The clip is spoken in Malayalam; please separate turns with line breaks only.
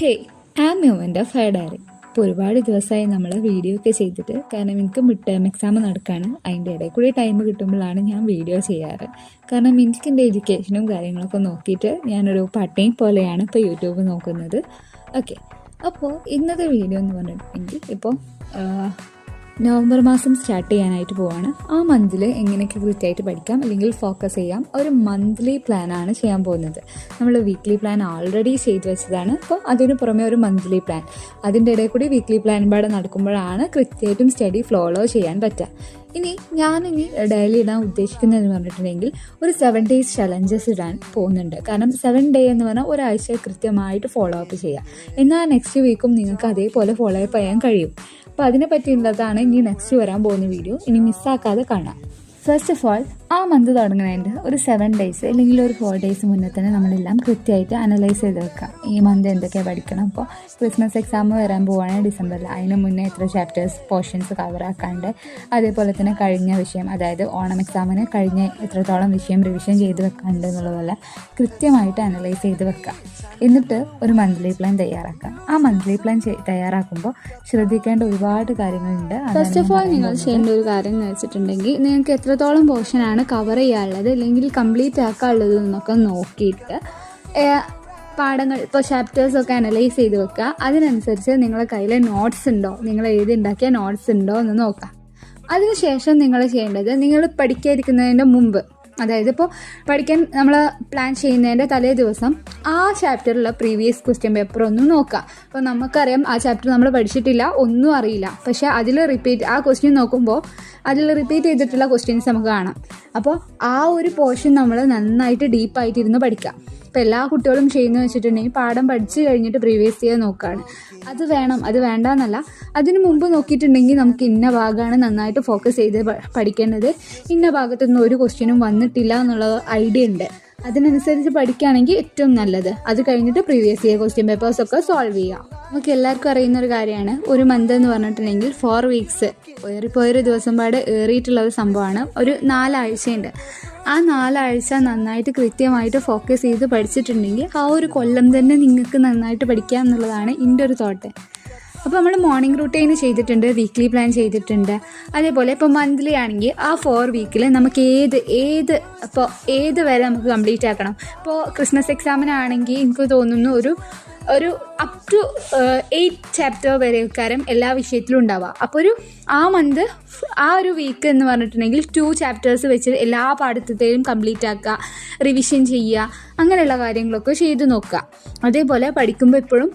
ഹേയ് ആം യുവൻ്റെ ഫയർ ഡയറി. ഇപ്പോൾ ഒരുപാട് ദിവസമായി നമ്മൾ വീഡിയോ ഒക്കെ ചെയ്തിട്ട്, കാരണം എനിക്ക് മിഡ് ടേം എക്സാം നടക്കുകയാണ്. അതിൻ്റെ ഇടയിൽ കൂടി ടൈം കിട്ടുമ്പോഴാണ് ഞാൻ വീഡിയോ ചെയ്യാറ്. കാരണം എനിക്ക് എൻ്റെ എഡ്യൂക്കേഷനും കാര്യങ്ങളൊക്കെ നോക്കിയിട്ട് ഞാനൊരു പാർട്ട് പോലെയാണ് ഇപ്പോൾ യൂട്യൂബ് നോക്കുന്നത്. ഓക്കെ, അപ്പോൾ ഇന്നത്തെ വീഡിയോ എന്ന് പറഞ്ഞിട്ടുണ്ടെങ്കിൽ ഇപ്പോൾ നവംബർ മാസം സ്റ്റാർട്ട് ചെയ്യാനായിട്ട് പോവാണ്. ആ മന്തിൽ എങ്ങനെയൊക്കെ കൃത്യമായിട്ട് പഠിക്കാം അല്ലെങ്കിൽ ഫോക്കസ് ചെയ്യാം, ഒരു മന്ത്ലി പ്ലാനാണ് ചെയ്യാൻ പോകുന്നത്. നമ്മൾ വീക്ക്ലി പ്ലാൻ ഓൾറെഡി ചെയ്ത് വെച്ചതാണ്. അപ്പോൾ അതിന് പുറമെ ഒരു മന്ത്ലി പ്ലാൻ, അതിൻ്റെ ഇടയിൽ കൂടി വീക്ക്ലി പ്ലാൻ പാടെ നടക്കുമ്പോഴാണ് കൃത്യമായിട്ടും സ്റ്റഡി ഫോളോ ചെയ്യാൻ പറ്റുക. ഞാനിനി ഡെയിലി ഇടാൻ ഉദ്ദേശിക്കുന്നതെന്ന് പറഞ്ഞിട്ടുണ്ടെങ്കിൽ ഒരു 7 days ചലഞ്ചസ് ഇടാൻ പോകുന്നുണ്ട്. കാരണം 7 day എന്ന് പറഞ്ഞാൽ ഒരാഴ്ച കൃത്യമായിട്ട് ഫോളോ അപ്പ് ചെയ്യുക. എന്നാൽ നെക്സ്റ്റ് വീക്കും നിങ്ങൾക്ക് അതേപോലെ ഫോളോ അപ്പ് ചെയ്യാൻ കഴിയും. അപ്പോൾ അതിനെ പറ്റിയുള്ളതാണ് ഇനി നെക്സ്റ്റ് വരാൻ പോകുന്ന വീഡിയോ. ഇനി മിസ്സാക്കാതെ കാണാം. ഫസ്റ്റ് ഓഫ് ഓൾ, ആ മന്ത് തുടങ്ങുന്നതിൻ്റെ ഒരു 7 days അല്ലെങ്കിൽ ഒരു 4 days മുന്നേ തന്നെ നമ്മളെല്ലാം കൃത്യമായിട്ട് അനലൈസ് ചെയ്ത് വെക്കാം. ഈ മന്ത് എന്തൊക്കെയാണ് പഠിക്കണം. ഇപ്പോൾ ക്രിസ്മസ് എക്സാം വരാൻ പോവുകയാണ് ഡിസംബറിൽ. അതിന് മുന്നേ എത്ര ചാപ്റ്റേഴ്സ് പോർഷൻസ് കവറാക്കാണ്ട്, അതേപോലെ തന്നെ കഴിഞ്ഞ വിഷയം, അതായത് ഓണം എക്സാമിന് കഴിഞ്ഞ എത്രത്തോളം വിഷയം റിവിഷൻ ചെയ്ത് വെക്കാണ്ട് എന്നുള്ളതെല്ലാം കൃത്യമായിട്ട് അനലൈസ് ചെയ്ത് വെക്കാം. എന്നിട്ട് ഒരു മന്ത്ലി പ്ലാൻ തയ്യാറാക്കാം. ആ മന്ത്ലി പ്ലാൻ തയ്യാറാക്കുമ്പോൾ ശ്രദ്ധിക്കേണ്ട ഒരുപാട് കാര്യങ്ങളുണ്ട്.
ഫസ്റ്റ് ഓഫ് ഓൾ നിങ്ങൾ ചെയ്യേണ്ട ഒരു കാര്യം എന്ന് വെച്ചിട്ടുണ്ടെങ്കിൽ, നിങ്ങൾക്ക് എത്രത്തോളം പോർഷനാണ് കവർ ചെയ്യാനുള്ളത് അല്ലെങ്കിൽ കംപ്ലീറ്റ് ആക്കാനുള്ളത് എന്നൊക്കെ നോക്കിയിട്ട് പാഠങ്ങൾ ഇപ്പോൾ ചാപ്റ്റേഴ്സൊക്കെ അനലൈസ് ചെയ്ത് വെക്കുക. അതിനനുസരിച്ച് നിങ്ങളുടെ കയ്യിൽ നോട്ട്സ് ഉണ്ടോ, നിങ്ങൾ എഴുതിണ്ടാക്കിയ നോട്ട്സ് ഉണ്ടോ എന്ന് നോക്കാം. അതിനുശേഷം നിങ്ങൾ ചെയ്യേണ്ടത്, നിങ്ങൾ പഠിക്കാതിരിക്കുന്നതിൻ്റെ മുമ്പ്, അതായത് ഇപ്പോൾ പഠിക്കാൻ നമ്മൾ പ്ലാൻ ചെയ്യുന്നതിൻ്റെ തലേ ദിവസം ആ ചാപ്റ്ററിലുള്ള പ്രീവിയസ് ക്വസ്റ്റ്യൻ പേപ്പർ ഒന്ന് നോക്കാം. അപ്പോൾ നമുക്കറിയാം ആ ചാപ്റ്റർ നമ്മൾ പഠിച്ചിട്ടില്ല, ഒന്നും അറിയില്ല, പക്ഷേ അതിൽ ആ ക്വസ്റ്റ്യൻ നോക്കുമ്പോൾ അതിൽ റിപ്പീറ്റ് ചെയ്തിട്ടുള്ള ക്വസ്റ്റ്യൻസ് നമുക്ക് കാണാം. അപ്പോൾ ആ ഒരു പോർഷൻ നമ്മൾ നന്നായിട്ട് ഡീപ്പായിട്ടിരുന്ന് പഠിക്കാം. ഇപ്പോൾ എല്ലാ കുട്ടികളും ചെയ്യുന്നത് വെച്ചിട്ടുണ്ടെങ്കിൽ പാഠം പഠിച്ചു കഴിഞ്ഞിട്ട് പ്രീവിയസ് ചെയ്യാൻ നോക്കുകയാണ്. അത് വേണം, അത് വേണ്ടാന്നല്ല. അതിന് മുമ്പ് നോക്കിയിട്ടുണ്ടെങ്കിൽ നമുക്ക് ഇന്ന ഭാഗമാണ് നന്നായിട്ട് ഫോക്കസ് ചെയ്ത് പഠിക്കേണ്ടത്, ഇന്ന ഭാഗത്തുനിന്ന് ഒരു ക്വസ്റ്റ്യനും വന്നിട്ടില്ല എന്നുള്ള ഐഡിയ ഉണ്ട്. അതിനനുസരിച്ച് പഠിക്കുകയാണെങ്കിൽ ഏറ്റവും നല്ലത്. അത് കഴിഞ്ഞിട്ട് പ്രീവിയസ് ഇയർ ക്വസ്റ്റ്യൻ പേപ്പേഴ്സൊക്കെ സോൾവ് ചെയ്യാം. നമുക്ക് എല്ലാവർക്കും അറിയുന്ന ഒരു കാര്യമാണ്, ഒരു മന്ത് എന്ന് പറഞ്ഞിട്ടുണ്ടെങ്കിൽ 4 weeks, ഏറിപ്പോയൊരു ദിവസം പാട് ഏറിയിട്ടുള്ള ഒരു സംഭവമാണ്. ഒരു 4 ആഴ്ചയുണ്ട്. ആ 4 ആഴ്ച നന്നായിട്ട് കൃത്യമായിട്ട് ഫോക്കസ് ചെയ്ത് പഠിച്ചിട്ടുണ്ടെങ്കിൽ ആ ഒരു കൊല്ലം തന്നെ നിങ്ങൾക്ക് നന്നായിട്ട് പഠിക്കാം എന്നുള്ളതാണ് എൻ്റെ ഒരു തോട്ട്. അപ്പോൾ നമ്മൾ മോർണിംഗ് റൂട്ടീൻ ചെയ്തിട്ടുണ്ട്, വീക്ക്ലി പ്ലാൻ ചെയ്തിട്ടുണ്ട്. അതേപോലെ ഇപ്പോൾ മന്ത്ലി ആണെങ്കിൽ ആ 4 week നമുക്ക് ഏത് വരെ നമുക്ക് കംപ്ലീറ്റ് ആക്കണം. ഇപ്പോൾ ക്രിസ്മസ് എക്സാമിനാണെങ്കിൽ എനിക്ക് തോന്നുന്നു ഒരു അപ് ടു 8 chapter വരെ കാര്യം എല്ലാ വിഷയത്തിലും ഉണ്ടാവുക. അപ്പോൾ ആ മന്ത് ആ ഒരു വീക്ക് എന്ന് പറഞ്ഞിട്ടുണ്ടെങ്കിൽ 2 chapters വെച്ച് എല്ലാ പാഠത്തെയും കംപ്ലീറ്റ് ആക്കുക, റിവിഷൻ ചെയ്യുക, അങ്ങനെയുള്ള കാര്യങ്ങളൊക്കെ ചെയ്ത് നോക്കുക. അതേപോലെ പഠിക്കുമ്പോൾ എപ്പോഴും